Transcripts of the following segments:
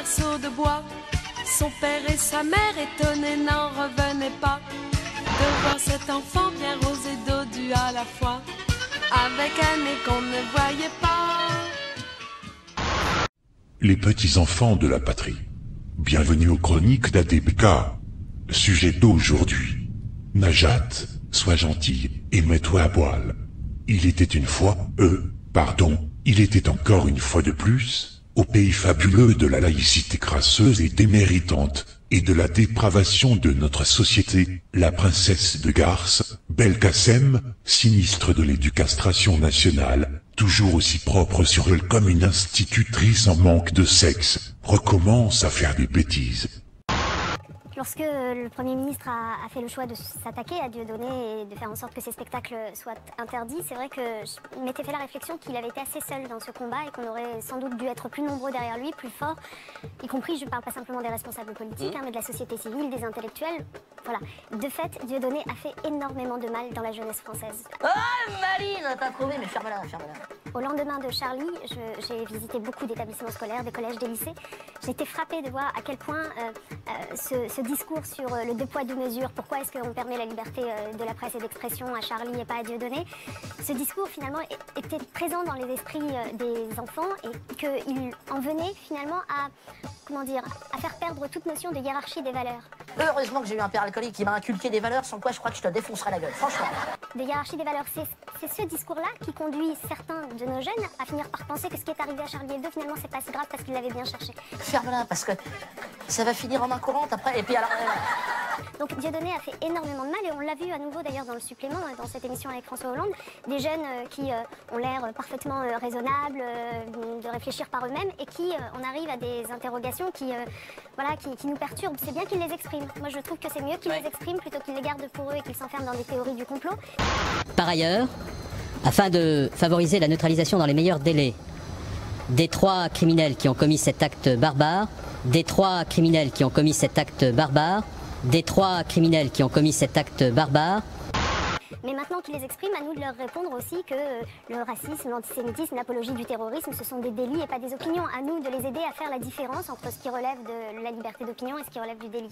berceau de bois. Son père et sa mère étonnés n'en revenaient pas de voir cet enfant bien rose et dodu à la fois, avec un nez qu'on ne voyait pas. Les petits enfants de la patrie. Bienvenue aux chroniques d'ADBK. Sujet d'aujourd'hui. Najat, sois gentille et mets-toi à poil. Il était une fois, il était encore une fois de plus, au pays fabuleux de la laïcité crasseuse et déméritante, et de la dépravation de notre société, la princesse de Garce, Belkacem, sinistre de l'éducation nationale, toujours aussi propre sur elle comme une institutrice en manque de sexe, recommence à faire des bêtises. Lorsque le Premier ministre a fait le choix de s'attaquer à Dieudonné et de faire en sorte que ces spectacles soient interdits, c'est vrai que je m'étais fait la réflexion qu'il avait été assez seul dans ce combat et qu'on aurait sans doute dû être plus nombreux derrière lui, plus forts, y compris, je ne parle pas simplement des responsables politiques, mais de la société civile, des intellectuels. Voilà. De fait, Dieudonné a fait énormément de mal dans la jeunesse française. Oh, Marine, t'as trouvé, mais ferme-la, ferme-la. Au lendemain de Charlie, j'ai visité beaucoup d'établissements scolaires, des collèges, des lycées. J'ai été frappée de voir à quel point ce discours sur le deux poids deux mesures, pourquoi est-ce qu'on permet la liberté de la presse et d'expression à Charlie et pas à Dieudonné, ce discours finalement était présent dans les esprits des enfants et qu'il en venait finalement à, à faire perdre toute notion de hiérarchie des valeurs. Heureusement que j'ai eu un père alcoolique qui m'a inculqué des valeurs sans quoi je crois que je te défoncerais la gueule, franchement. De hiérarchie des valeurs, c'est ce discours-là qui conduit certains de nos jeunes à finir par penser que ce qui est arrivé à Charlie Hebdo, finalement, c'est pas si grave parce qu'il l'avait bien cherché. Ferme-la, parce que ça va finir en main courante après, et puis alors... Donc Dieudonné a fait énormément de mal et on l'a vu à nouveau d'ailleurs dans le supplément, dans cette émission avec François Hollande, des jeunes qui ont l'air parfaitement raisonnables, de réfléchir par eux-mêmes et qui on arrive à des interrogations qui nous perturbent. C'est bien qu'ils les expriment. Moi je trouve que c'est mieux qu'ils les expriment plutôt qu'ils les gardent pour eux et qu'ils s'enferment dans des théories du complot. Par ailleurs, afin de favoriser la neutralisation dans les meilleurs délais des trois criminels qui ont commis cet acte barbare, mais maintenant qu'ils les expriment, à nous de leur répondre aussi que le racisme, l'antisémitisme, l'apologie du terrorisme, ce sont des délits et pas des opinions. À nous de les aider à faire la différence entre ce qui relève de la liberté d'opinion et ce qui relève du délit.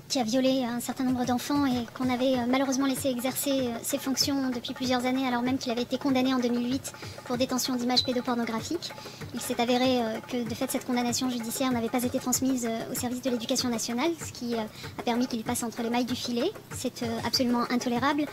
Qui a violé un certain nombre d'enfants et qu'on avait malheureusement laissé exercer ses fonctions depuis plusieurs années alors même qu'il avait été condamné en 2008 pour détention d'images pédopornographiques. Il s'est avéré que de fait cette condamnation judiciaire n'avait pas été transmise au service de l'éducation nationale, ce qui a permis qu'il passe entre les mailles du filet. C'est absolument intolérable.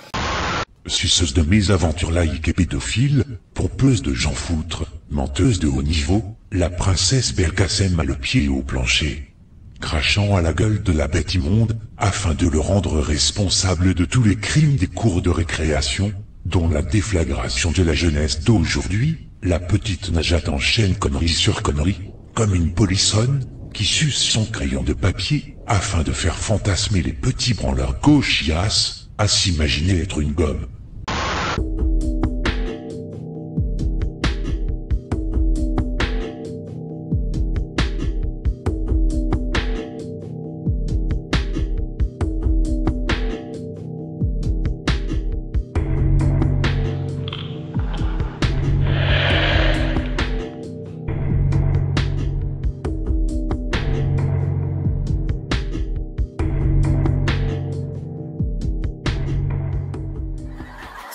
Suceuse de mésaventures laïques et pédophiles, pompeuse de gens foutres, menteuse de haut niveau, la princesse Belkacem a le pied au plancher, crachant à la gueule de la bête immonde, afin de le rendre responsable de tous les crimes des cours de récréation, dont la déflagration de la jeunesse d'aujourd'hui. La petite Najat enchaîne connerie sur connerie, comme une polissonne, qui suce son crayon de papier, afin de faire fantasmer les petits branleurs gauchias, à s'imaginer être une gomme.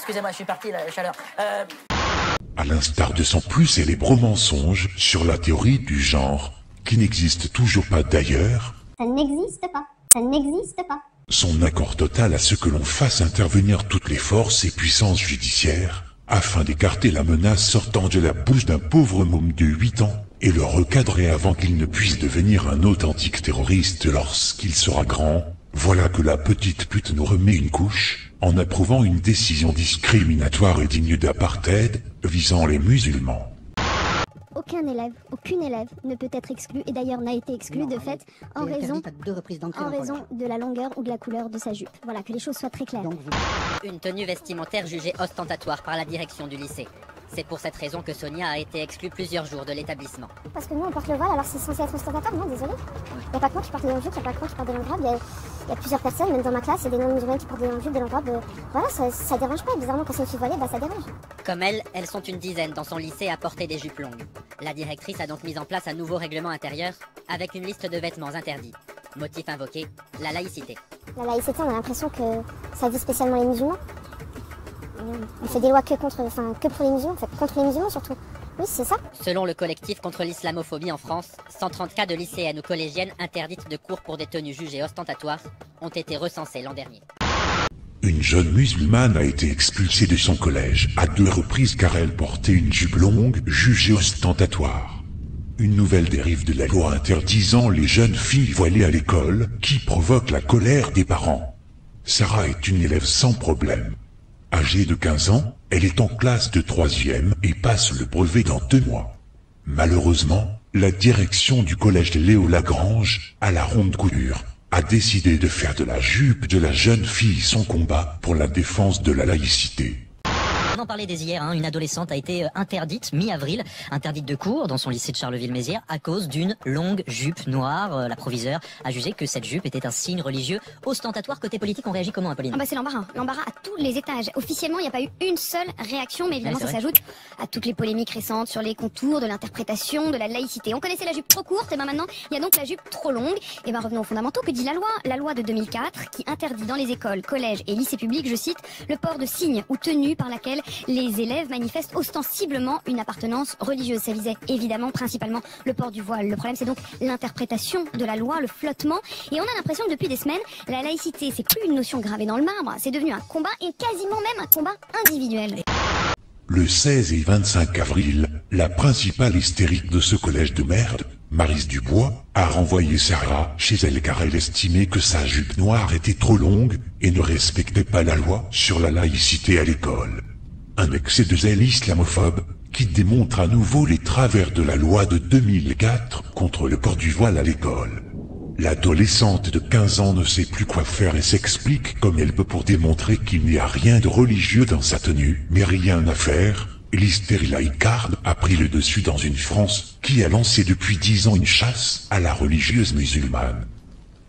Excusez-moi, je suis parti, la chaleur. À l'instar de son plus célèbre mensonge sur la théorie du genre, qui n'existe toujours pas d'ailleurs, Ça n'existe pas. Ça n'existe pas. son accord total à ce que l'on fasse intervenir toutes les forces et puissances judiciaires, afin d'écarter la menace sortant de la bouche d'un pauvre môme de 8 ans, et le recadrer avant qu'il ne puisse devenir un authentique terroriste lorsqu'il sera grand. Voilà que la petite pute nous remet une couche, en approuvant une décision discriminatoire et digne d'apartheid, visant les musulmans. Aucun élève, aucune élève ne peut être exclu, et d'ailleurs n'a été exclu de fait en raison de la longueur ou de la couleur de sa jupe. Voilà, que les choses soient très claires. Une tenue vestimentaire jugée ostentatoire par la direction du lycée. C'est pour cette raison que Sonia a été exclue plusieurs jours de l'établissement. Parce que nous on porte le voile, alors c'est censé être ostentatoire, non désolé. Il n'y a pas que moi qui porte des longues jupes, il n'y a pas que moi qui porte des longues robes, il y a plusieurs personnes, même dans ma classe, il y a des non-musulmans qui portent des longues jupes, des longues robes. Voilà, ça dérange pas, bizarrement quand c'est une fille voilée, ça dérange. Comme elle, elles sont une dizaine dans son lycée à porter des jupes longues. La directrice a donc mis en place un nouveau règlement intérieur avec une liste de vêtements interdits. Motif invoqué, la laïcité. La laïcité, on a l'impression que ça vise spécialement les musulmans. On fait des lois que pour les musulmans, en fait, contre les musulmans surtout. Oui, c'est ça. Selon le collectif contre l'islamophobie en France, 130 cas de lycéennes ou collégiennes interdites de cours pour des tenues jugées ostentatoires ont été recensés l'an dernier. Une jeune musulmane a été expulsée de son collège à 2 reprises car elle portait une jupe longue jugée ostentatoire. Une nouvelle dérive de la loi interdisant les jeunes filles voilées à l'école qui provoque la colère des parents. Sarah est une élève sans problème. Âgée de 15 ans, elle est en classe de 3e et passe le brevet dans 2 mois. Malheureusement, la direction du collège de Léo Lagrange, à la ronde coulure, a décidé de faire de la jupe de la jeune fille son combat pour la défense de la laïcité. On en parlait dès hier, une adolescente a été interdite mi-avril, interdite de cours dans son lycée de Charleville-Mézières à cause d'une longue jupe noire. La proviseure a jugé que cette jupe était un signe religieux ostentatoire. Côté politique, on réagit comment, Apolline? C'est l'embarras. L'embarras à tous les étages. Officiellement, il n'y a pas eu une seule réaction, mais évidemment, ça s'ajoute à toutes les polémiques récentes sur les contours de l'interprétation de la laïcité. On connaissait la jupe trop courte, et maintenant, il y a donc la jupe trop longue. Et revenons aux fondamentaux. Que dit la loi? La loi de 2004 qui interdit dans les écoles, collèges et lycées publics, je cite, le port de signes ou tenues par laquelle les élèves manifestent ostensiblement une appartenance religieuse. Ça visait évidemment principalement le port du voile. Le problème, c'est donc l'interprétation de la loi, le flottement. Et on a l'impression que depuis des semaines, la laïcité, c'est plus une notion gravée dans le marbre, c'est devenu un combat et quasiment même un combat individuel. Le 16 et 25 avril, la principale hystérique de ce collège de merde, Maryse Dubois, a renvoyé Sarah chez elle car elle estimait que sa jupe noire était trop longue et ne respectait pas la loi sur la laïcité à l'école. Un excès de zèle islamophobe qui démontre à nouveau les travers de la loi de 2004 contre le port du voile à l'école. L'adolescente de 15 ans ne sait plus quoi faire et s'explique comme elle peut pour démontrer qu'il n'y a rien de religieux dans sa tenue, mais rien à faire. L'hystérie laïcarde a pris le dessus dans une France qui a lancé depuis 10 ans une chasse à la religieuse musulmane.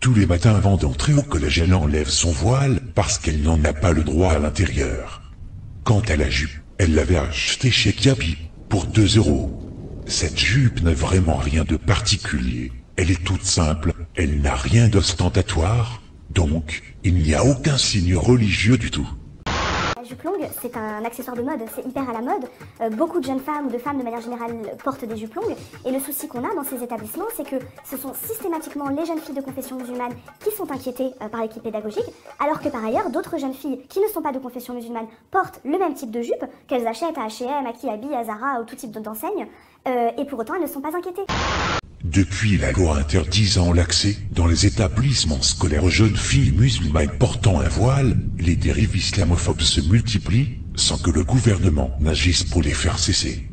Tous les matins avant d'entrer au collège, elle enlève son voile parce qu'elle n'en a pas le droit à l'intérieur. Quant à la jupe, elle l'avait achetée chez Kiabi pour 2 €. Cette jupe n'a vraiment rien de particulier. Elle est toute simple, elle n'a rien d'ostentatoire, donc il n'y a aucun signe religieux du tout. La jupe longue, c'est un accessoire de mode, c'est hyper à la mode. Beaucoup de jeunes femmes ou de femmes de manière générale portent des jupes longues. Et le souci qu'on a dans ces établissements, c'est que ce sont systématiquement les jeunes filles de confession musulmane qui sont inquiétées par l'équipe pédagogique, alors que par ailleurs, d'autres jeunes filles qui ne sont pas de confession musulmane portent le même type de jupe qu'elles achètent à H&M, à Kiabi, à Zara ou tout type d'enseigne. Et pour autant, elles ne sont pas inquiétées. Depuis la loi interdisant l'accès dans les établissements scolaires aux jeunes filles musulmanes portant un voile, les dérives islamophobes se multiplient sans que le gouvernement n'agisse pour les faire cesser.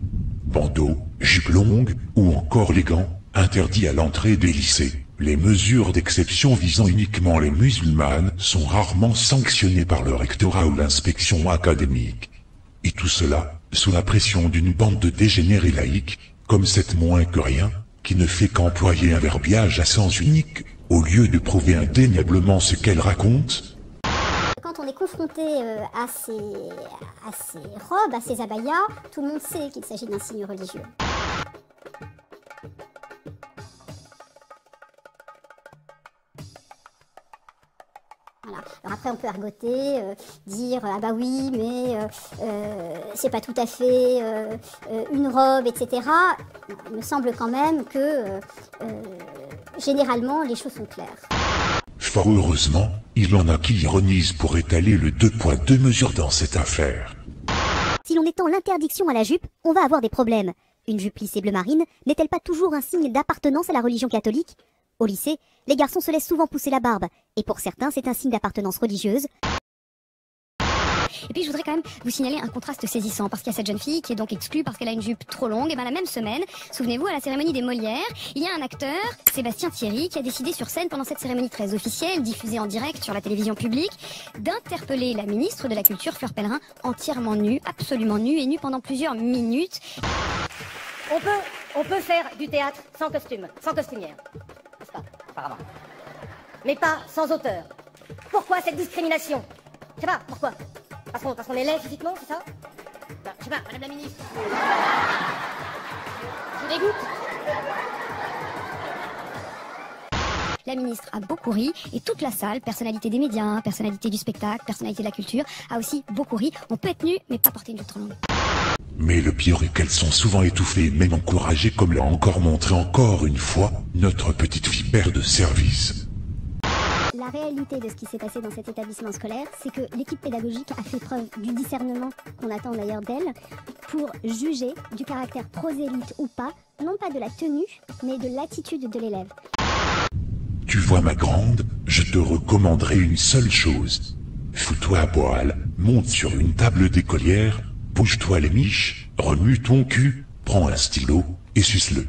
Bandeaux, jupes longues ou encore les gants, interdits à l'entrée des lycées. Les mesures d'exception visant uniquement les musulmanes sont rarement sanctionnées par le rectorat ou l'inspection académique. Et tout cela sous la pression d'une bande de dégénérés laïcs, comme cette moins que rien, qui ne fait qu'employer un verbiage à sens unique, au lieu de prouver indéniablement ce qu'elle raconte. Quand on est confronté à ces robes, à ces abayas, tout le monde sait qu'il s'agit d'un signe religieux. Voilà. Alors après on peut argoter, dire ah bah oui mais c'est pas tout à fait une robe, etc. Il me semble quand même que généralement les choses sont claires. Fort heureusement, il en a qui ironisent pour étaler le 2 poids 2 mesures dans cette affaire. Si l'on étend l'interdiction à la jupe, on va avoir des problèmes. Une jupe lissée bleu marine n'est-elle pas toujours un signe d'appartenance à la religion catholique ? Au lycée, les garçons se laissent souvent pousser la barbe, et pour certains c'est un signe d'appartenance religieuse. Et puis je voudrais quand même vous signaler un contraste saisissant, parce qu'il y a cette jeune fille qui est donc exclue parce qu'elle a une jupe trop longue. Et bien la même semaine, souvenez-vous, à la cérémonie des Molières, il y a un acteur, Sébastien Thierry, qui a décidé sur scène pendant cette cérémonie très officielle, diffusée en direct sur la télévision publique, d'interpeller la ministre de la Culture, Fleur Pellerin, entièrement nue, absolument nue, et nue pendant plusieurs minutes. On peut faire du théâtre sans costume, sans costumière, n'est-ce pas, apparemment. Mais pas sans auteur. Pourquoi cette discrimination? Je sais pas, pourquoi? Parce qu'on est laid physiquement, c'est ça? Ben, je sais pas, madame la ministre. Je vous dégoûte. La ministre a beaucoup ri, et toute la salle, personnalité des médias, personnalité du spectacle, personnalité de la culture, a aussi beaucoup ri. On peut être nu, mais pas porter une jupe trop longue. Mais le pire est qu'elles sont souvent étouffées et même encouragées, comme l'a encore montré encore une fois notre petite vipère de service. La réalité de ce qui s'est passé dans cet établissement scolaire, c'est que l'équipe pédagogique a fait preuve du discernement, qu'on attend d'ailleurs d'elle, pour juger du caractère prosélyte ou pas, non pas de la tenue, mais de l'attitude de l'élève. Tu vois ma grande, je te recommanderais une seule chose. Fous-toi à poil, monte sur une table d'écolière, bouge-toi les miches, remue ton cul, prends un stylo et suce-le.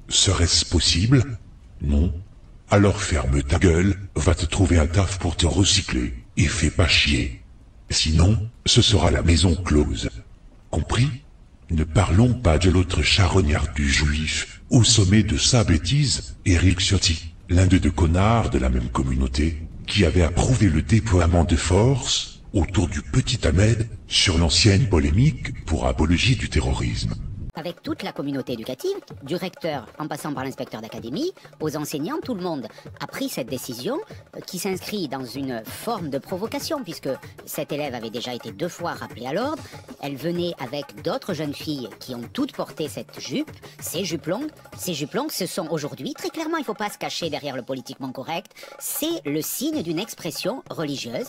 Serait-ce possible? Non? Alors ferme ta gueule, va te trouver un taf pour te recycler, et fais pas chier. Sinon, ce sera la maison close. Compris? Ne parlons pas de l'autre charognard du juif, au sommet de sa bêtise, Éric Ciotti, l'un des deux connards de la même communauté, qui avait approuvé le déploiement de force autour du petit Ahmed sur l'ancienne polémique pour apologie du terrorisme. Avec toute la communauté éducative, du recteur en passant par l'inspecteur d'académie, aux enseignants, tout le monde a pris cette décision qui s'inscrit dans une forme de provocation, puisque cette élève avait déjà été 2 fois rappelée à l'ordre. Elle venait avec d'autres jeunes filles qui ont toutes porté cette jupe, ces jupes longues. Ces jupes longues, ce sont aujourd'hui, très clairement, il ne faut pas se cacher derrière le politiquement correct, c'est le signe d'une expression religieuse.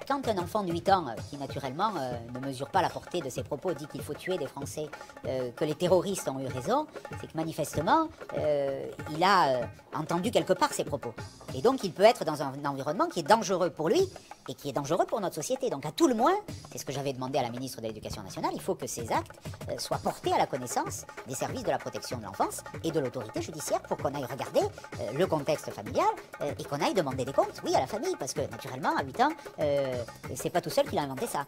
Quand un enfant de 8 ans, qui naturellement ne mesure pas la portée de ses propos, dit qu'il faut tuer des Français, que les terroristes ont eu raison, c'est que manifestement, il a entendu quelque part ces propos. Et donc il peut être dans un environnement qui est dangereux pour lui et qui est dangereux pour notre société. Donc à tout le moins, c'est ce que j'avais demandé à la ministre de l'Éducation nationale, il faut que ces actes soient portés à la connaissance des services de la protection de l'enfance et de l'autorité judiciaire pour qu'on aille regarder le contexte familial et qu'on aille demander des comptes, oui, à la famille, parce que naturellement, à 8 ans, c'est pas tout seul qu'il a inventé ça.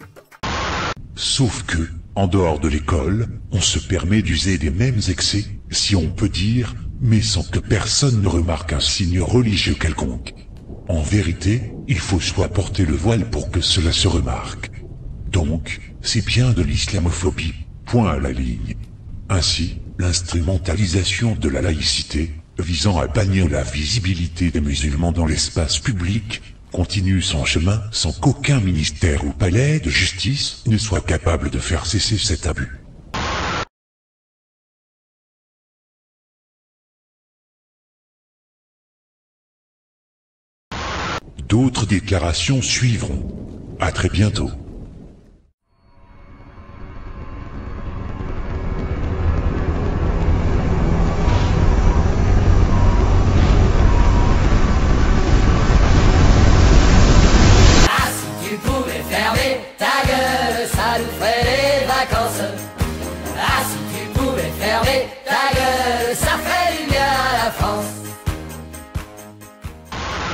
Sauf que, en dehors de l'école, on se permet d'user des mêmes excès, si on peut dire, mais sans que personne ne remarque un signe religieux quelconque. En vérité, il faut soit porter le voile pour que cela se remarque. Donc, c'est bien de l'islamophobie, point à la ligne. Ainsi, l'instrumentalisation de la laïcité, visant à bannir la visibilité des musulmans dans l'espace public, continue son chemin sans qu'aucun ministère ou palais de justice ne soit capable de faire cesser cet abus. D'autres déclarations suivront. À très bientôt.